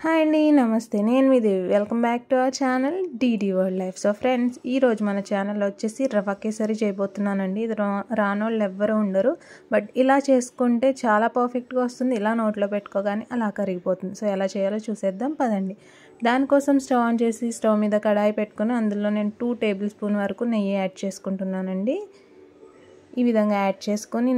Hi అండి, నమస్తే. నేను మీ Devi. Welcome back to our channel DD world life. So friends, ఈరోజు మన ఛానల్లో వచ్చేసి రవ్వ కేసరి చేయబోతున్నానండి. ఇది రానోళ్ళు ఎవ్వరూ ఉండరు, బట్ ఇలా చేసుకుంటే చాలా పర్ఫెక్ట్గా వస్తుంది. ఇలా నోట్లో పెట్టుకోగానే అలా కరిగిపోతుంది. సో ఎలా చేయాలో చూసేద్దాం పదండి. దానికోసం స్టవ్ ఆన్ చేసి స్టవ్ మీద కడాయి పెట్టుకుని అందులో నేను 2 టేబుల్ స్పూన్ వరకు నెయ్యి యాడ్ చేసుకుంటున్నానండి. ఈ విధంగా యాడ్ చేసుకొని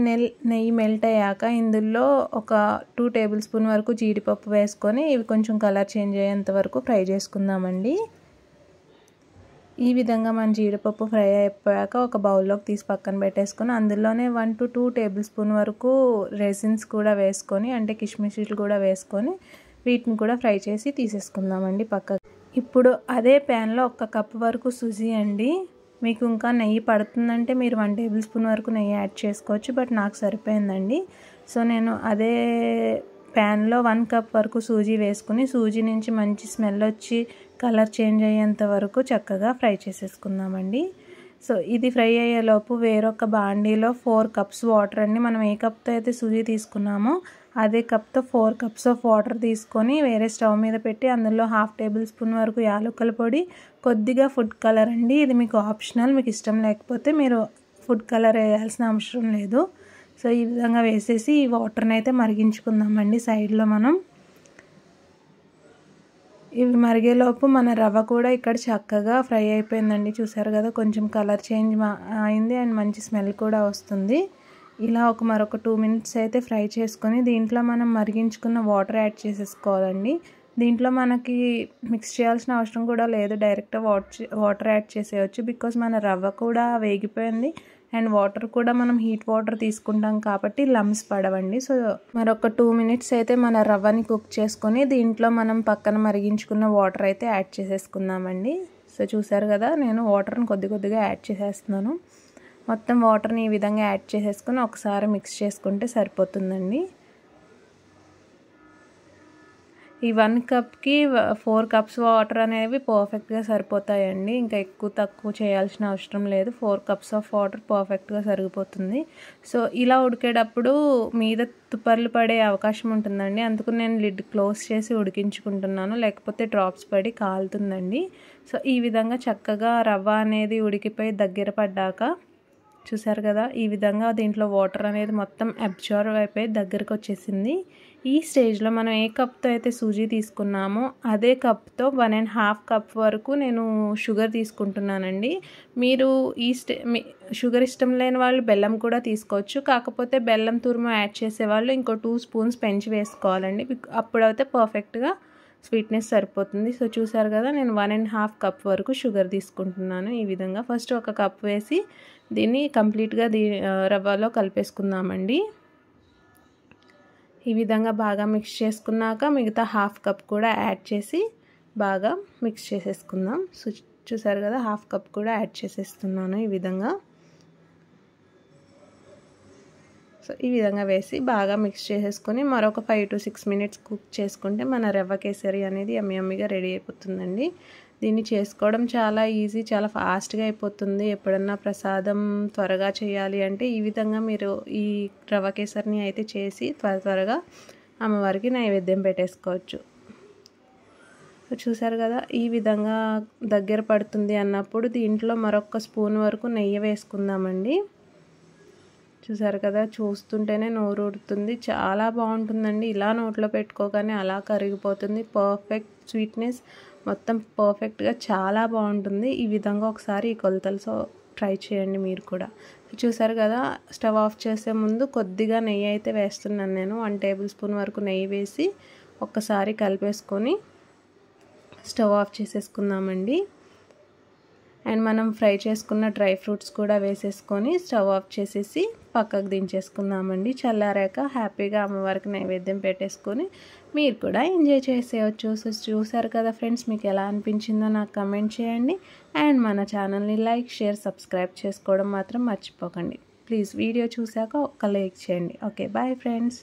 నెయ్యి మెల్ట్ అయ్యాక ఇందులో ఒక 2 టేబుల్ స్పూన్ వరకు జీడిపప్పు వేసుకొని ఇవి కొంచెం కలర్ చేంజ్ అయ్యేంత వరకు ఫ్రై చేసుకుందామండి. ఈ విధంగా మన జీడిపప్పు ఫ్రై అయిపోయాక ఒక బౌల్లోకి తీసి పక్కన పెట్టేసుకొని అందులోనే 1 to 2 టేబుల్ స్పూన్ వరకు రెసిన్స్ కూడా వేసుకొని, అంటే కిస్మిస్లు కూడా వేసుకొని వీటిని కూడా ఫ్రై చేసి తీసేసుకుందామండి పక్కకు. ఇప్పుడు అదే ప్యాన్లో 1 కప్ వరకు సుజీ అండి. మీకు ఇంకా నెయ్యి పడుతుందంటే మీరు 1 టేబుల్ స్పూన్ వరకు నెయ్యి యాడ్ చేసుకోవచ్చు, బట్ నాకు సరిపోయిందండి. సో నేను అదే ప్యాన్లో 1 కప్ వరకు సూజీ వేసుకుని సూజీ నుంచి మంచి స్మెల్ వచ్చి కలర్ చేంజ్ అయ్యేంత వరకు చక్కగా ఫ్రై చేసేసుకుందామండి. సో ఇది ఫ్రై అయ్యేలోపు వేరొక బాండీలో 4 కప్స్ వాటర్ అండి. మనం ఏ కప్తో అయితే సూజీ తీసుకున్నామో అదే కప్తో 4 కప్స్ ఆఫ్ వాటర్ తీసుకొని వేరే స్టవ్ మీద పెట్టి అందులో 1/2 టేబుల్ స్పూన్ వరకు యాలకుల పొడి, కొద్దిగా ఫుడ్ కలర్ అండి. ఇది మీకు ఆప్షనల్, మీకు ఇష్టం లేకపోతే మీరు ఫుడ్ కలర్ వేయాల్సిన అవసరం లేదు. సో ఈ విధంగా వేసేసి ఈ వాటర్ని అయితే మరిగించుకుందామండి సైడ్లో మనం. ఇవి మరిగేలోపు మన రవ్వ కూడా ఇక్కడ చక్కగా ఫ్రై అయిపోయిందండి. చూసారు కదా, కొంచెం కలర్ చేంజ్ అయింది అండ్ మంచి స్మెల్ కూడా వస్తుంది. ఇలా మరొక 2 మినిట్స్ అయితే ఫ్రై చేసుకొని దీంట్లో మనం మరిగించుకున్న వాటర్ యాడ్ చేసేసుకోవాలండి. దీంట్లో మనకి మిక్స్ చేయాల్సిన అవసరం కూడా లేదు, డైరెక్ట్గా వాటర్ యాడ్ చేసేయచ్చు. బికాజ్ మన రవ్వ కూడా వేగిపోయింది అండ్ వాటర్ కూడా మనం హీట్ వాటర్ తీసుకుంటాం కాబట్టి లమ్స్ పడవండి. సో మరొక 2 మినిట్స్ అయితే మన రవ్వని కుక్ చేసుకొని దీంట్లో మనం పక్కన మరిగించుకున్న వాటర్ అయితే యాడ్ చేసేసుకుందామండి. సో చూసారు కదా, నేను వాటర్ని కొద్దిగా యాడ్ చేసేస్తున్నాను. మొత్తం వాటర్ని ఈ విధంగా యాడ్ చేసేసుకొని ఒకసారి మిక్స్ చేసుకుంటే సరిపోతుందండి. ఈ 1 కప్కి 4 కప్స్ వాటర్ అనేవి పర్ఫెక్ట్గా సరిపోతాయండి. ఇంకా ఎక్కువ తక్కువ చేయాల్సిన అవసరం లేదు. 4 కప్స్ ఆఫ్ వాటర్ పర్ఫెక్ట్గా సరిపోతుంది. సో ఇలా ఉడికేటప్పుడు మీద తుప్పర్లు పడే అవకాశం ఉంటుందండి. అందుకు నేను లిడ్ క్లోజ్ చేసి ఉడికించుకుంటున్నాను, లేకపోతే డ్రాప్స్ పడి కాలుతుందండి. సో ఈ విధంగా చక్కగా రవ్వ అనేది ఉడికిపోయి దగ్గర పడ్డాక చూసారు కదా, ఈ విధంగా దీంట్లో వాటర్ అనేది మొత్తం అబ్జర్వ్ అయిపోయి దగ్గరకు వచ్చేసింది. ఈ స్టేజ్లో మనం ఏ కప్తో అయితే సూజీ తీసుకున్నామో అదే కప్తో 1.5 కప్ వరకు నేను షుగర్ తీసుకుంటున్నానండి. మీరు షుగర్ ఇష్టం లేని వాళ్ళు బెల్లం కూడా తీసుకోవచ్చు. కాకపోతే బెల్లం తురుము యాడ్ చేసేవాళ్ళు ఇంకో 2 స్పూన్స్ పెంచి వేసుకోవాలండి. అప్పుడైతే పర్ఫెక్ట్గా స్వీట్నెస్ సరిపోతుంది. సో చూసారు కదా, నేను 1.5 కప్ వరకు షుగర్ తీసుకుంటున్నాను. ఈ విధంగా ఫస్ట్ 1 కప్ వేసి దీన్ని కంప్లీట్గా రవ్వలో కలిపేసుకుందామండి. ఈ విధంగా బాగా మిక్స్ చేసుకున్నాక మిగతా 1/2 కప్ కూడా యాడ్ చేసి బాగా మిక్స్ చేసేసుకుందాం. సో చూసారు కదా, 1/2 కప్ కూడా యాడ్ చేసేస్తున్నాను ఈ విధంగా. సో ఈ విధంగా వేసి బాగా మిక్స్ చేసేసుకొని మరొక 5 to 6 మినిట్స్ కుక్ చేసుకుంటే మన రవ్వ కేసరి అనేది యమ్మీగా రెడీ అయిపోతుందండి. దీన్ని చేసుకోవడం చాలా ఈజీ, చాలా ఫాస్ట్గా అయిపోతుంది. ఎప్పుడన్నా ప్రసాదం త్వరగా చేయాలి అంటే ఈ విధంగా మీరు ఈ రవ్వ కేసరిని అయితే చేసి త్వరగా అమ్మవారికి నైవేద్యం పెట్టేసుకోవచ్చు. చూసారు కదా, ఈ విధంగా దగ్గర పడుతుంది అన్నప్పుడు దీంట్లో మరొక స్పూన్ వరకు నెయ్యి వేసుకుందామండి. చూసారు కదా, చూస్తుంటేనే నోరు ఊరుతుంది. చాలా బాగుంటుందండి. ఇలా నోట్లో పెట్టుకోగానే అలా కరిగిపోతుంది. పర్ఫెక్ట్ స్వీట్నెస్ మొత్తం పర్ఫెక్ట్గా చాలా బాగుంటుంది. ఈ విధంగా ఒకసారి ఈ కొలతలతో ట్రై చేయండి మీరు కూడా. చూసారు కదా, స్టవ్ ఆఫ్ చేసే ముందు కొద్దిగా నెయ్యి అయితే వేస్తున్నాను నేను. 1 టేబుల్ స్పూన్ వరకు నెయ్యి వేసి ఒక్కసారి కలిపేసుకొని స్టవ్ ఆఫ్ చేసేసుకుందామండి. అండ్ మనం ఫ్రై చేసుకున్న డ్రై ఫ్రూట్స్ కూడా వేసేసుకొని స్టవ్ ఆఫ్ చేసేసి పక్కకు దించేసుకుందామండి. చల్లారాక హ్యాపీగా అమ్మవారికి నైవేద్యం పెట్టేసుకొని మీరు కూడా ఎంజాయ్ చేసేయచ్చు. సో చూసారు కదా ఫ్రెండ్స్, మీకు ఎలా అనిపించిందో నాకు కమెంట్ చేయండి. అండ్ మన ఛానల్ని లైక్, షేర్, సబ్స్క్రైబ్ చేసుకోవడం మాత్రం మర్చిపోకండి ప్లీజ్. వీడియో చూసాక ఒక్క లైక్ చేయండి. Okay, bye friends.